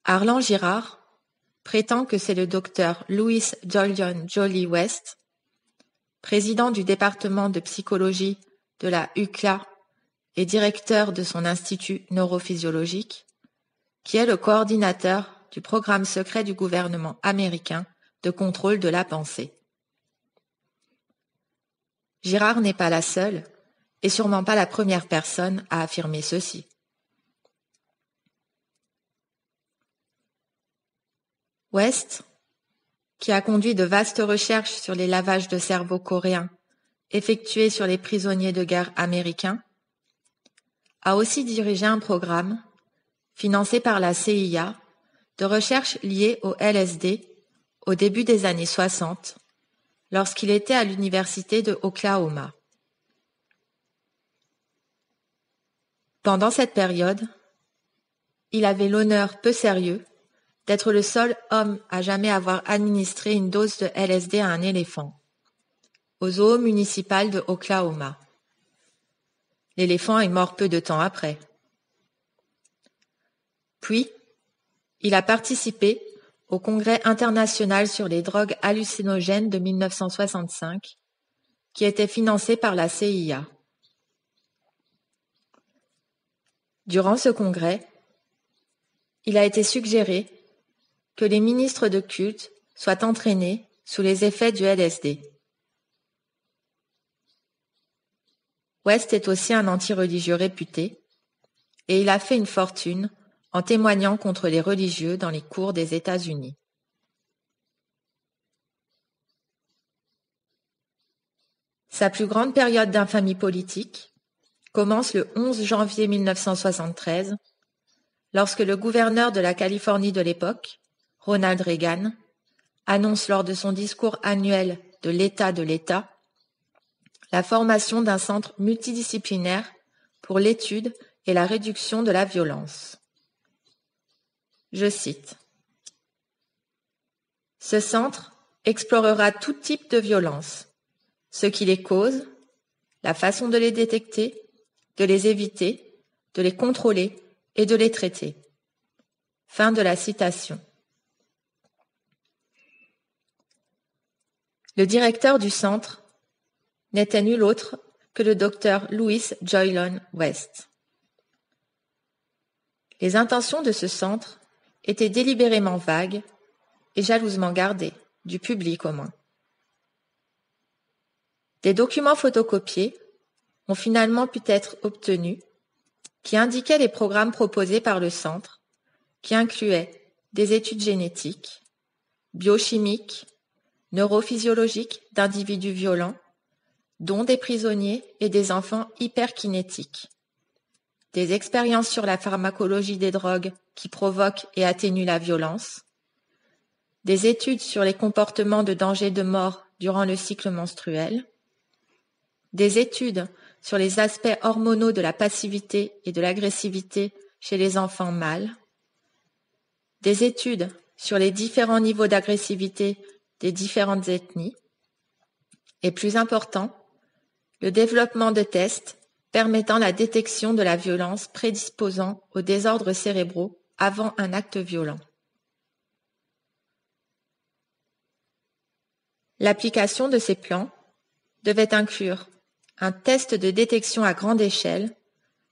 Arlan Girard prétend que c'est le docteur Louis Jolyon Jolly West, président du département de psychologie de la UCLA et directeur de son institut neurophysiologique, qui est le coordinateur du programme secret du gouvernement américain de contrôle de la pensée. Girard n'est pas la seule, et sûrement pas la première personne à affirmer ceci. West, qui a conduit de vastes recherches sur les lavages de cerveau coréens effectués sur les prisonniers de guerre américains, a aussi dirigé un programme, financé par la CIA, de recherche liée au LSD au début des années 60, lorsqu'il était à l'université de Oklahoma. Pendant cette période, il avait l'honneur peu sérieux d'être le seul homme à jamais avoir administré une dose de LSD à un éléphant, au zoo municipal de Oklahoma. L'éléphant est mort peu de temps après. Puis, il a participé au Congrès international sur les drogues hallucinogènes de 1965, qui était financé par la CIA. Durant ce congrès, il a été suggéré que les ministres de culte soient entraînés sous les effets du LSD. West est aussi un anti-religieux réputé, et il a fait une fortune en témoignant contre les religieux dans les cours des États-Unis. Sa plus grande période d'infamie politique commence le 11 janvier 1973, lorsque le gouverneur de la Californie de l'époque, Ronald Reagan, annonce lors de son discours annuel de l'État de l'État la formation d'un centre multidisciplinaire pour l'étude et la réduction de la violence. Je cite. « Ce centre explorera tout type de violence, ce qui les cause, la façon de les détecter, de les éviter, de les contrôler et de les traiter. » Fin de la citation. Le directeur du centre n'était nul autre que le docteur Louis Jolyon West. Les intentions de ce centre étaient délibérément vagues et jalousement gardées, du public au moins. Des documents photocopiés ont finalement pu être obtenus qui indiquaient les programmes proposés par le centre, qui incluaient des études génétiques, biochimiques, neurophysiologiques d'individus violents, dont des prisonniers et des enfants hyperkinétiques, des expériences sur la pharmacologie des drogues qui provoquent et atténuent la violence, des études sur les comportements de danger de mort durant le cycle menstruel, des études sur les aspects hormonaux de la passivité et de l'agressivité chez les enfants mâles, des études sur les différents niveaux d'agressivité des différentes ethnies, et plus important, le développement de tests permettant la détection de la violence prédisposant aux désordres cérébraux avant un acte violent. L'application de ces plans devait inclure un test de détection à grande échelle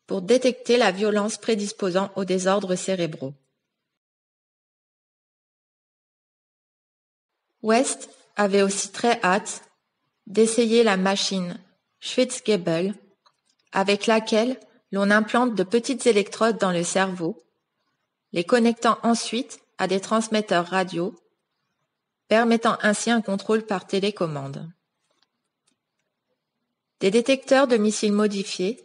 pour détecter la violence prédisposant aux désordres cérébraux. West avait aussi très hâte d'essayer la machine Schwitzgebel, avec laquelle l'on implante de petites électrodes dans le cerveau, les connectant ensuite à des transmetteurs radio, permettant ainsi un contrôle par télécommande. Des détecteurs de missiles modifiés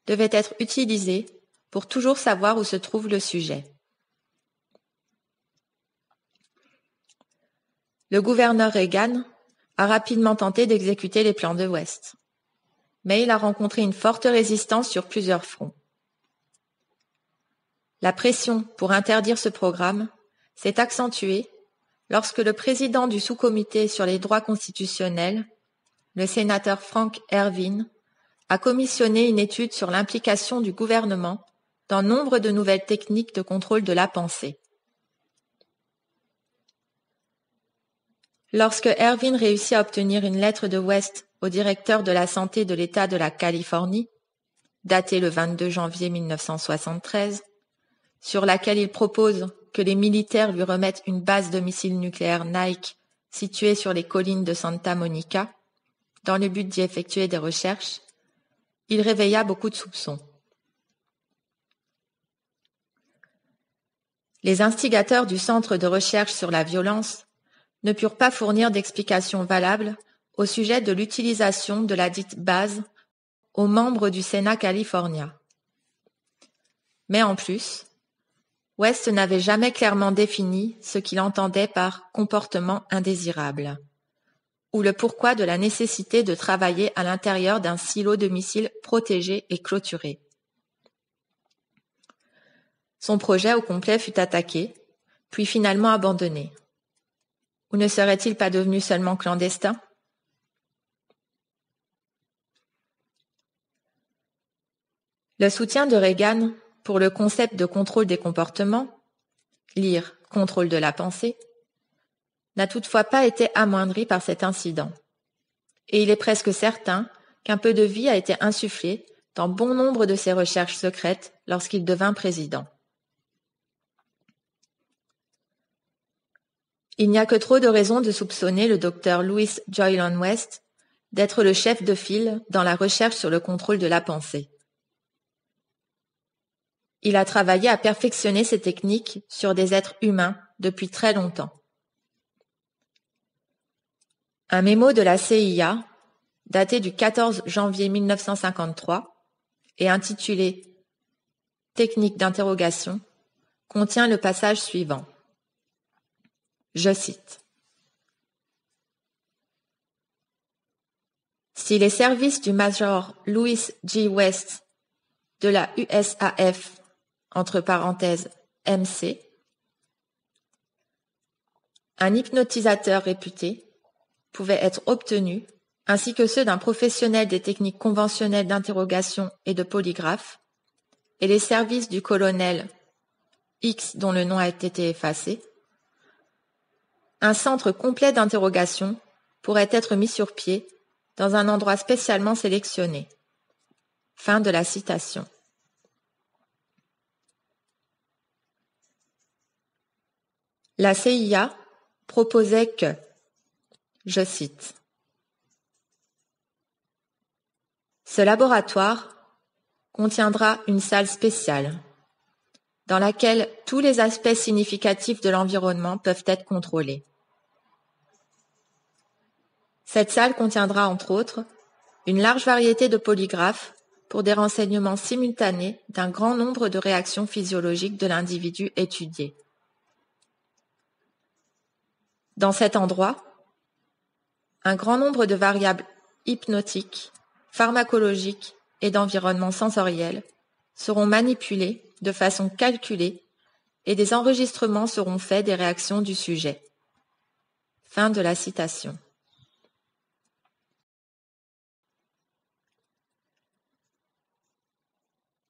devaient être utilisés pour toujours savoir où se trouve le sujet. Le gouverneur Reagan a rapidement tenté d'exécuter les plans de West, mais il a rencontré une forte résistance sur plusieurs fronts. La pression pour interdire ce programme s'est accentuée lorsque le président du sous-comité sur les droits constitutionnels, le sénateur Frank Ervin, a commissionné une étude sur l'implication du gouvernement dans nombre de nouvelles techniques de contrôle de la pensée. Lorsque Ervin réussit à obtenir une lettre de West au directeur de la santé de l'État de la Californie, datée le 22 janvier 1973, sur laquelle il propose que les militaires lui remettent une base de missiles nucléaires Nike située sur les collines de Santa Monica, dans le but d'y effectuer des recherches, il réveilla beaucoup de soupçons. Les instigateurs du Centre de recherche sur la violence ne purent pas fournir d'explications valables au sujet de l'utilisation de la dite base aux membres du Sénat californien. Mais en plus, West n'avait jamais clairement défini ce qu'il entendait par comportement indésirable, ou le pourquoi de la nécessité de travailler à l'intérieur d'un silo de missiles protégé et clôturé. Son projet au complet fut attaqué, puis finalement abandonné. Ou ne serait-il pas devenu seulement clandestin? Le soutien de Reagan pour le concept de contrôle des comportements, lire contrôle de la pensée, n'a toutefois pas été amoindri par cet incident. Et il est presque certain qu'un peu de vie a été insufflé dans bon nombre de ses recherches secrètes lorsqu'il devint président. Il n'y a que trop de raisons de soupçonner le docteur Louis Joyland West d'être le chef de file dans la recherche sur le contrôle de la pensée. Il a travaillé à perfectionner ces techniques sur des êtres humains depuis très longtemps. Un mémo de la CIA, daté du 14 janvier 1953 et intitulé « Technique d'interrogation », contient le passage suivant. Je cite. Si les services du Major Louis G. West de la USAF, entre parenthèses MC, un hypnotisateur réputé, pouvaient être obtenus, ainsi que ceux d'un professionnel des techniques conventionnelles d'interrogation et de polygraphe, et les services du colonel X dont le nom a été effacé, un centre complet d'interrogation pourrait être mis sur pied dans un endroit spécialement sélectionné. Fin de la citation. La CIA proposait que, je cite, « Ce laboratoire contiendra une salle spéciale dans laquelle tous les aspects significatifs de l'environnement peuvent être contrôlés. Cette salle contiendra, entre autres, une large variété de polygraphes pour des renseignements simultanés d'un grand nombre de réactions physiologiques de l'individu étudié. Dans cet endroit, un grand nombre de variables hypnotiques, pharmacologiques et d'environnement sensoriel seront manipulées de façon calculée et des enregistrements seront faits des réactions du sujet. » Fin de la citation.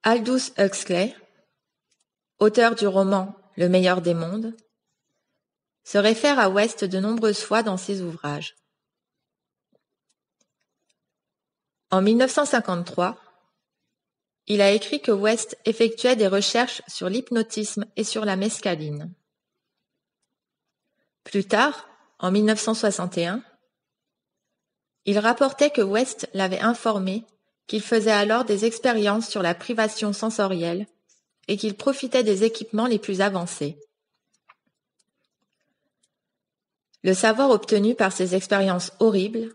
Aldous Huxley, auteur du roman Le meilleur des mondes, se réfère à West de nombreuses fois dans ses ouvrages. En 1953, il a écrit que West effectuait des recherches sur l'hypnotisme et sur la mescaline. Plus tard, en 1961, il rapportait que West l'avait informé qu'il faisait alors des expériences sur la privation sensorielle et qu'il profitait des équipements les plus avancés. Le savoir obtenu par ces expériences horribles,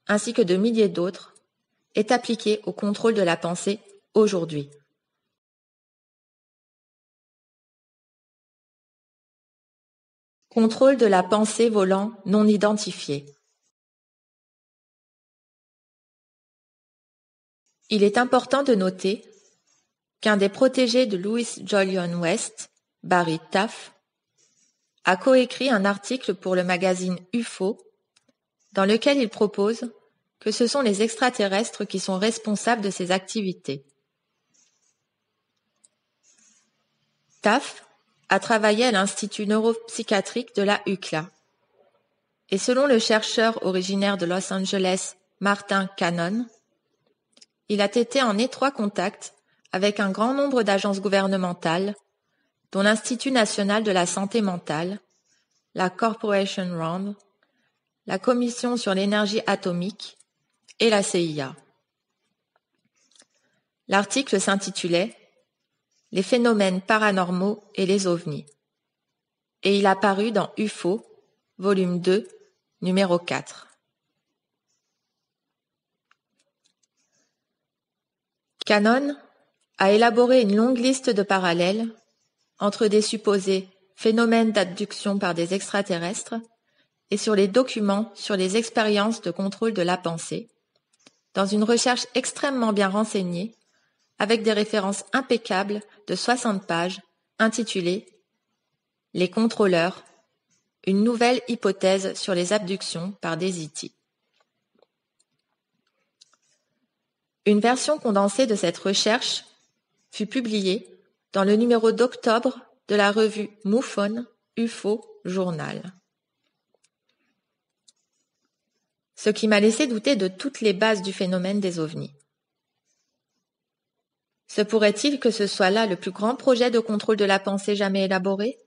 ainsi que de milliers d'autres, est appliqué au contrôle de la pensée aujourd'hui. Contrôle de la pensée volant non identifié. Il est important de noter qu'un des protégés de Louis Jolyon West, Barry Taff, a coécrit un article pour le magazine UFO dans lequel il propose que ce sont les extraterrestres qui sont responsables de ces activités. Taff a travaillé à l'Institut neuropsychiatrique de la UCLA. Et selon le chercheur originaire de Los Angeles, Martin Cannon, il a été en étroit contact avec un grand nombre d'agences gouvernementales, dont l'Institut national de la santé mentale, la Corporation RAND, la Commission sur l'énergie atomique et la CIA. L'article s'intitulait « Les phénomènes paranormaux et les ovnis » et il a paru dans UFO, volume 2, numéro 4. Cannon a élaboré une longue liste de parallèles entre des supposés phénomènes d'abduction par des extraterrestres et sur les documents sur les expériences de contrôle de la pensée, dans une recherche extrêmement bien renseignée, avec des références impeccables de 60 pages, intitulée « Les contrôleurs, une nouvelle hypothèse sur les abductions par des E.T. ». Une version condensée de cette recherche fut publiée dans le numéro d'octobre de la revue MUFON UFO Journal. Ce qui m'a laissé douter de toutes les bases du phénomène des ovnis. Se pourrait-il que ce soit là le plus grand projet de contrôle de la pensée jamais élaboré?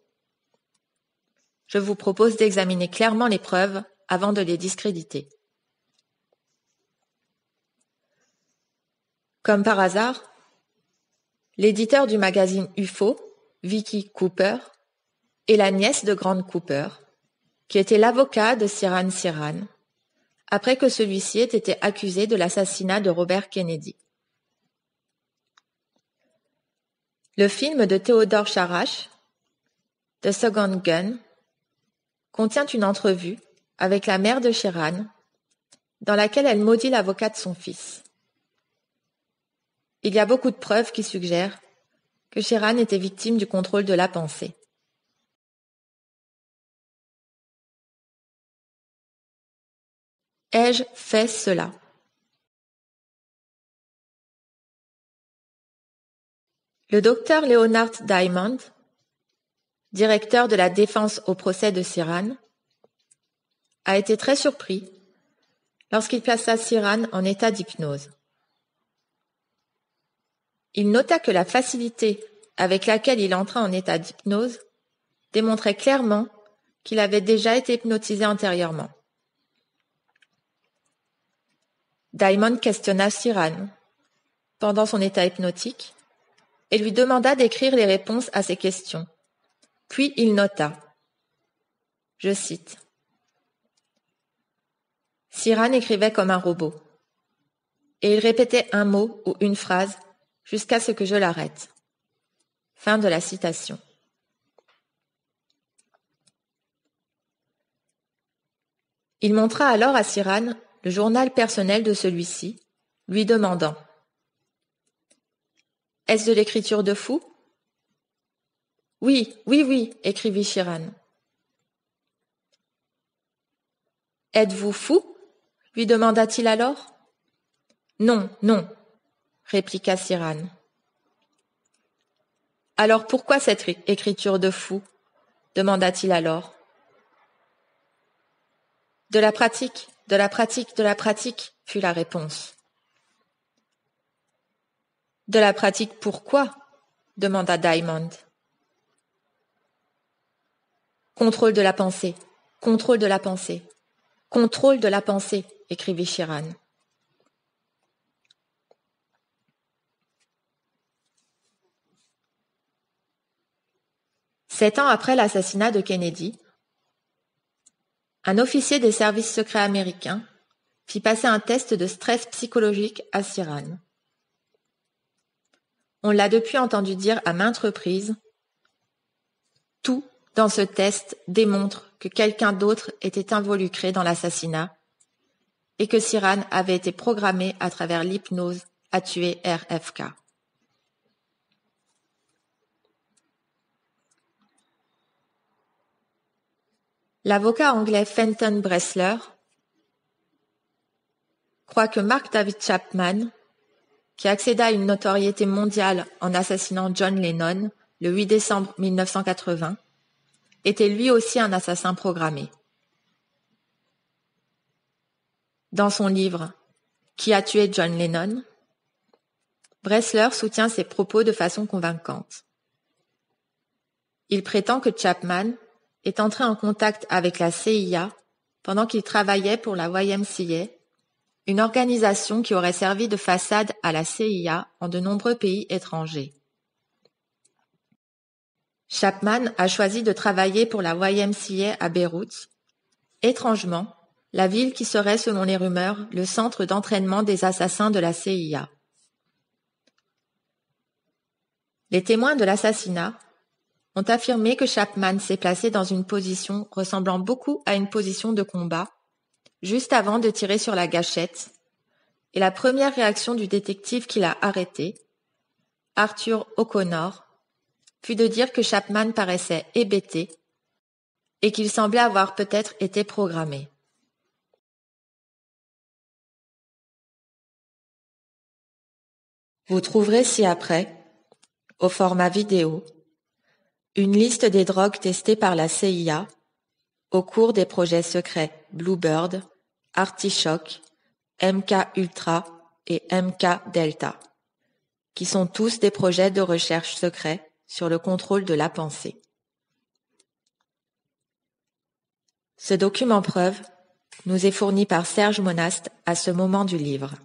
Je vous propose d'examiner clairement les preuves avant de les discréditer. Comme par hasard, l'éditeur du magazine UFO, Vicky Cooper, est la nièce de Grant Cooper, qui était l'avocat de Sirhan Sirhan, après que celui-ci ait été accusé de l'assassinat de Robert Kennedy. Le film de Theodore Sharash, The Second Gun, contient une entrevue avec la mère de Sirhan, dans laquelle elle maudit l'avocat de son fils. Il y a beaucoup de preuves qui suggèrent que Sirhan était victime du contrôle de la pensée. Ai-je fait cela? Le docteur Leonard Diamond, directeur de la défense au procès de Sirhan, a été très surpris lorsqu'il plaça Sirhan en état d'hypnose. Il nota que la facilité avec laquelle il entra en état d'hypnose démontrait clairement qu'il avait déjà été hypnotisé antérieurement. Diamond questionna Sirhan pendant son état hypnotique et lui demanda d'écrire les réponses à ses questions. Puis il nota, je cite, « Sirhan écrivait comme un robot, et il répétait un mot ou une phrase jusqu'à ce que je l'arrête. » Fin de la citation. Il montra alors à Sirhan le journal personnel de celui-ci, lui demandant « Est-ce de l'écriture de fou ?»« Oui, oui, oui, écrivit Sirhan. »« Êtes-vous fou ?» lui demanda-t-il alors. « Non, non, répliqua Sirhan. »« Alors pourquoi cette écriture de fou ?» demanda-t-il alors. « De la pratique, de la pratique, de la pratique, fut la réponse. De la pratique pourquoi? Demanda Diamond. Contrôle de la pensée, contrôle de la pensée, contrôle de la pensée, écrivit Sirhan. Sept ans après l'assassinat de Kennedy, un officier des services secrets américains fit passer un test de stress psychologique à Cyrano. On l'a depuis entendu dire à maintes reprises, tout dans ce test démontre que quelqu'un d'autre était involucré dans l'assassinat et que Cyrano avait été programmé à travers l'hypnose à tuer RFK. L'avocat anglais Fenton Bressler croit que Mark David Chapman, qui accéda à une notoriété mondiale en assassinant John Lennon le 8 décembre 1980, était lui aussi un assassin programmé. Dans son livre « Qui a tué John Lennon ?», Bressler soutient ses propos de façon convaincante. Il prétend que Chapman est entré en contact avec la CIA pendant qu'il travaillait pour la YMCA, une organisation qui aurait servi de façade à la CIA en de nombreux pays étrangers. Chapman a choisi de travailler pour la YMCA à Beyrouth, étrangement, la ville qui serait, selon les rumeurs, le centre d'entraînement des assassins de la CIA. Les témoins de l'assassinat ont affirmé que Chapman s'est placé dans une position ressemblant beaucoup à une position de combat, juste avant de tirer sur la gâchette, et la première réaction du détective qui l'a arrêté, Arthur O'Connor, fut de dire que Chapman paraissait hébété et qu'il semblait avoir peut-être été programmé. Vous trouverez ci-après, au format vidéo, une liste des drogues testées par la CIA au cours des projets secrets Bluebird, Artichoke, MK-Ultra et MK-Delta, qui sont tous des projets de recherche secrets sur le contrôle de la pensée. Ce document preuve nous est fourni par Serge Monast à ce moment du livre.